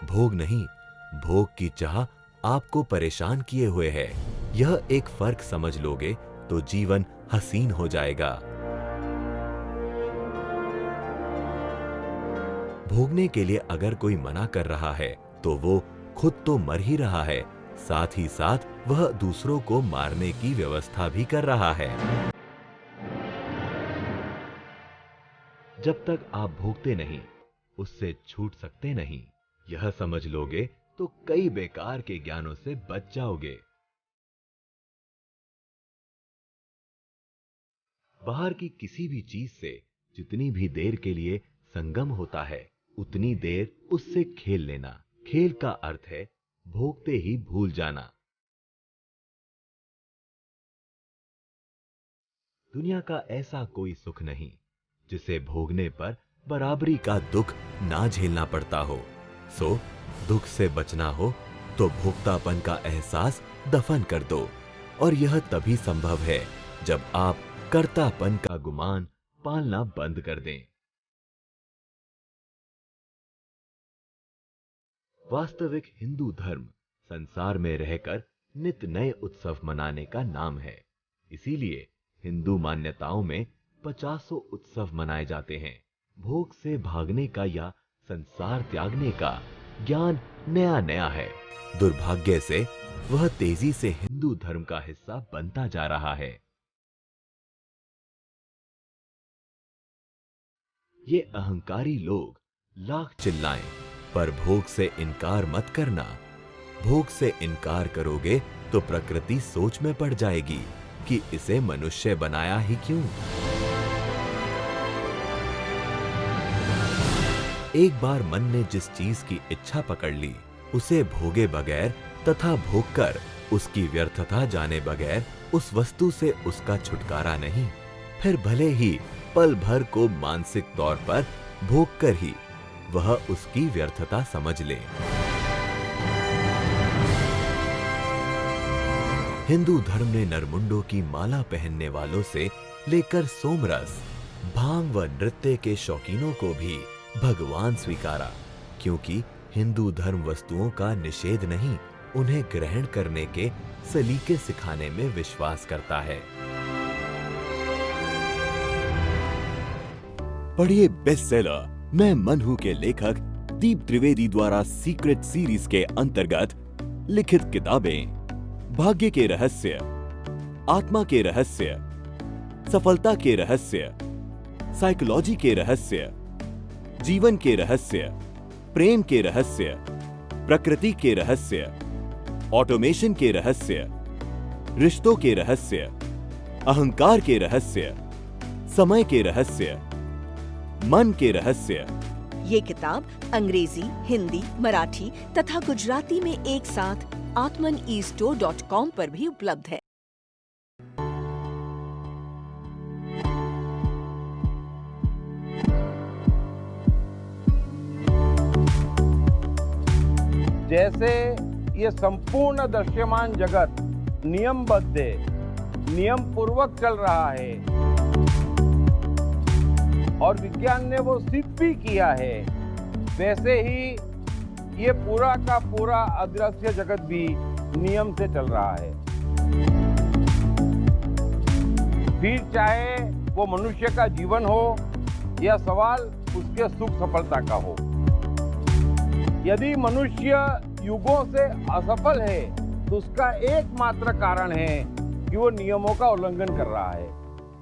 भोग नहीं, भोग की चाह आपको परेशान किए हुए है। यह एक फर्क समझ लोगे तो जीवन हसीन हो जाएगा। भोगने के लिए अगर कोई मना कर रहा है तो वो खुद तो मर ही रहा है, साथ ही साथ वह दूसरों को मारने की व्यवस्था भी कर रहा है। जब तक आप भोगते नहीं, उससे छूट सकते नहीं। यह समझ लोगे तो कई बेकार के ज्ञानों से बच जाओगे। बाहर की किसी भी चीज से जितनी भी देर के लिए संगम होता है, उतनी देर उससे खेल लेना। खेल का अर्थ है भोगते ही भूल जाना। दुनिया का ऐसा कोई सुख नहीं जिसे भोगने पर बराबरी का दुख ना झेलना पड़ता हो। सो दुख से बचना हो तो भोक्तापन का एहसास दफन कर दो, और यह तभी संभव है जब आप कर्तापन का गुमान पालना बंद कर दें। वास्तविक हिंदू धर्म संसार में रहकर नित नए उत्सव मनाने का नाम है। इसीलिए हिंदू मान्यताओं में 50 उत्सव मनाए जाते हैं। भोग से भागने का या संसार त्यागने का ज्ञान नया नया है। दुर्भाग्य से वह तेजी से हिंदू धर्म का हिस्सा बनता जा रहा है। ये अहंकारी लोग लाख चिल्लाएं, पर भोग से इनकार मत करना। भोग से इनकार करोगे तो प्रकृति सोच में पड़ जाएगी कि इसे मनुष्य बनाया ही क्यों। एक बार मन ने जिस चीज की इच्छा पकड़ ली, उसे भोगे बगैर तथा भोगकर उसकी व्यर्थता जाने बगैर उस वस्तु से उसका छुटकारा नहीं। फिर भले ही पल भर को मानसिक तौर पर भोग कर ही वह उसकी व्यर्थता समझ ले। हिंदू धर्म ने नरमुंडों की माला पहनने वालों से लेकर सोमरस, भांग व नृत्य के शौकीनों को भी भगवान स्वीकारा, क्योंकि हिंदू धर्म वस्तुओं का निषेध नहीं, उन्हें ग्रहण करने के सलीके सिखाने में विश्वास करता है। पढ़िए बेस्टसेलर मैं मन हूं के लेखक दीप त्रिवेदी द्वारा सीक्रेट सीरीज के अंतर्गत लिखित किताबें भाग्य के रहस्य, आत्मा के रहस्य, सफलता के रहस्य, साइकोलॉजी के रहस्य, जीवन के रहस्य, प्रेम के रहस्य, प्रकृति के रहस्य, ऑटोमेशन के रहस्य, रिश्तों के रहस्य, अहंकार के रहस्य, समय के रहस्य, मन के रहस्य। ये किताब अंग्रेजी, हिंदी, मराठी तथा गुजराती में एक साथ atmanestore.com पर भी उपलब्ध है। जैसे ये संपूर्ण दृश्यमान जगत नियमबद्ध है, नियम पूर्वक चल रहा है और विज्ञान ने वो सिद्ध भी किया है, वैसे ही ये पूरा का पूरा अदृश्य जगत भी नियम से चल रहा है। फिर चाहे वो मनुष्य का जीवन हो या सवाल उसके सुख सफलता का हो। यदि मनुष्य युगों से असफल है तो उसका एकमात्र कारण है कि वो नियमों का उल्लंघन कर रहा है।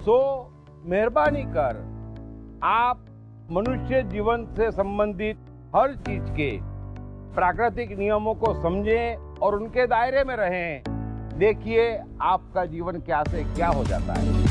सो मेहरबानी कर आप मनुष्य जीवन से संबंधित हर चीज के प्राकृतिक नियमों को समझें और उनके दायरे में रहें। देखिए आपका जीवन क्या से क्या हो जाता है।